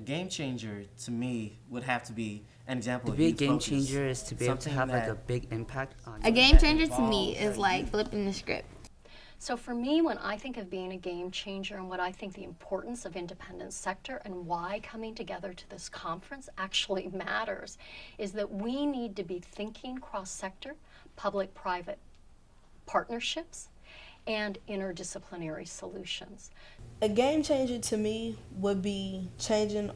game changer to me would have to be an example To of be a youth game focus. changer is to be able to Something have like a that- big impact on A game changer to me is like flipping the script. So for me, when I think of being a game changer and what I think the importance of independent sector and why coming together to this conference actually matters, is that we need to be thinking cross-sector, public-private partnerships, and interdisciplinary solutions. A game changer to me would be changing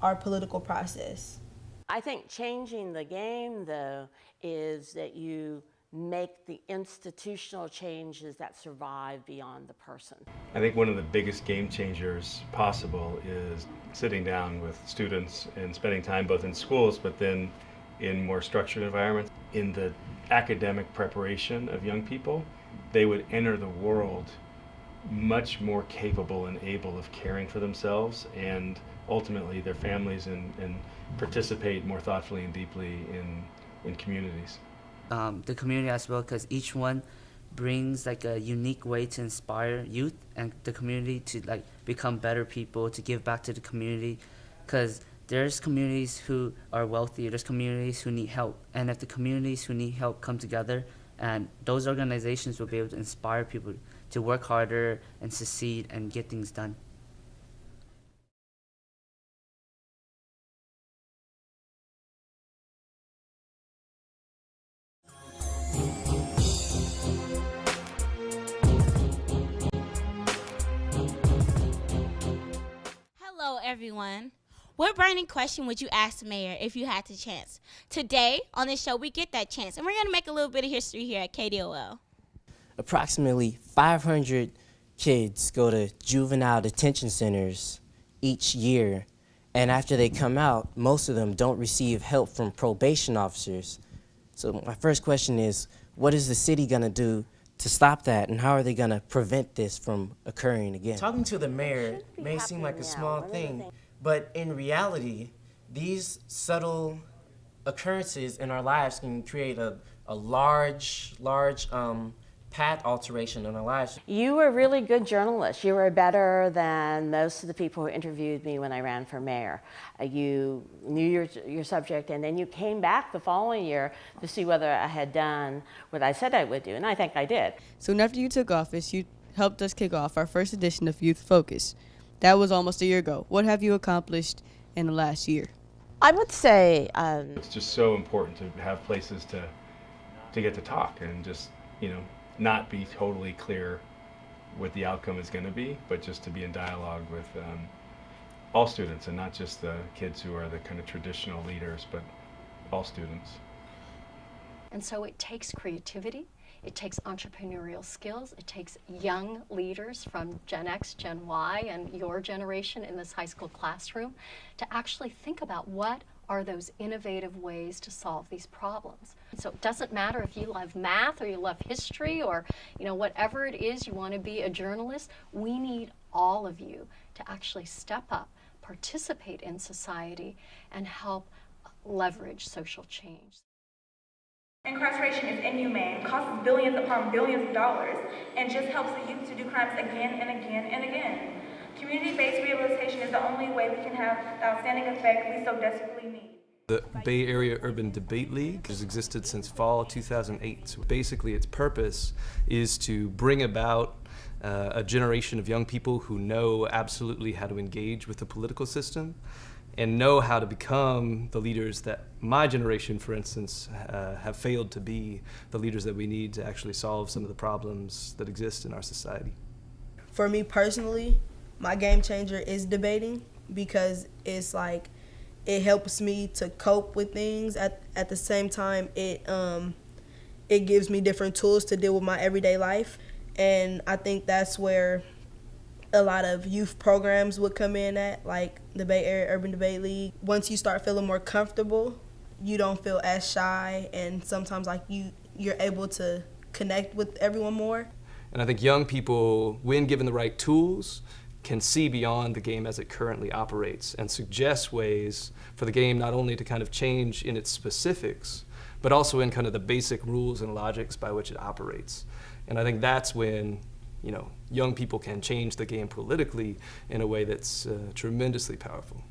our political process. I think changing the game, though, is that you make the institutional changes that survive beyond the person. I think one of the biggest game changers possible is sitting down with students and spending time both in schools but then in more structured environments. In the academic preparation of young people, they would enter the world much more capable and able of caring for themselves and ultimately their families and participate more thoughtfully and deeply in communities. The community as well, because each one brings like a unique way to inspire youth and the community to like become better people, to give back to the community, because there's communities who are wealthy, there's communities who need help, and if the communities who need help come together, and those organizations will be able to inspire people to work harder and succeed and get things done. Hello, everyone. What burning question would you ask the mayor if you had the chance? Today, on this show, we get that chance, and we're going to make a little bit of history here at KDOL. Approximately 500 kids go to juvenile detention centers each year, and after they come out, most of them don't receive help from probation officers. So my first question is, what is the city going to do to stop that, and how are they going to prevent this from occurring again? Talking to the mayor may seem like a small thing, but in reality, these subtle occurrences in our lives can create a large path alteration in our lives. You were a really good journalist. You were better than most of the people who interviewed me when I ran for mayor. You knew your subject, and then you came back the following year to see whether I had done what I said I would do, and I think I did. Soon after you took office, you helped us kick off our first edition of Youth Focus. That was almost a year ago. What have you accomplished in the last year? I would say It's just so important to have places to get to talk and just, not be totally clear what the outcome is going to be, but just to be in dialogue with all students and not just the kids who are the kind of traditional leaders, but all students. And so it takes creativity, it takes entrepreneurial skills, it takes young leaders from Gen X, Gen Y, and your generation in this high school classroom to actually think about what are those innovative ways to solve these problems. So it doesn't matter if you love math or you love history or whatever it is you want to be a journalist, we need all of you to actually step up, participate in society, and help leverage social change. Incarceration is inhumane, costs billions upon billions of dollars, and just helps the youth to do crimes again and again and again. Community-based rehabilitation is the only way we can have the outstanding effect we so desperately need. The Bay Area Urban Debate League has existed since fall 2008. So basically its purpose is to bring about a generation of young people who know absolutely how to engage with the political system and know how to become the leaders that my generation, for instance, have failed to be, the leaders that we need to actually solve some of the problems that exist in our society. For me personally, my game changer is debating, because it's like it helps me to cope with things. At the same time, it gives me different tools to deal with my everyday life, and I think that's where a lot of youth programs would come in at, like the Bay Area Urban Debate League. Once you start feeling more comfortable, you don't feel as shy, and sometimes like you're able to connect with everyone more. And I think young people, when given the right tools, can see beyond the game as it currently operates and suggest ways for the game not only to kind of change in its specifics, but also in kind of the basic rules and logics by which it operates. And I think that's when, young people can change the game politically in a way that's tremendously powerful.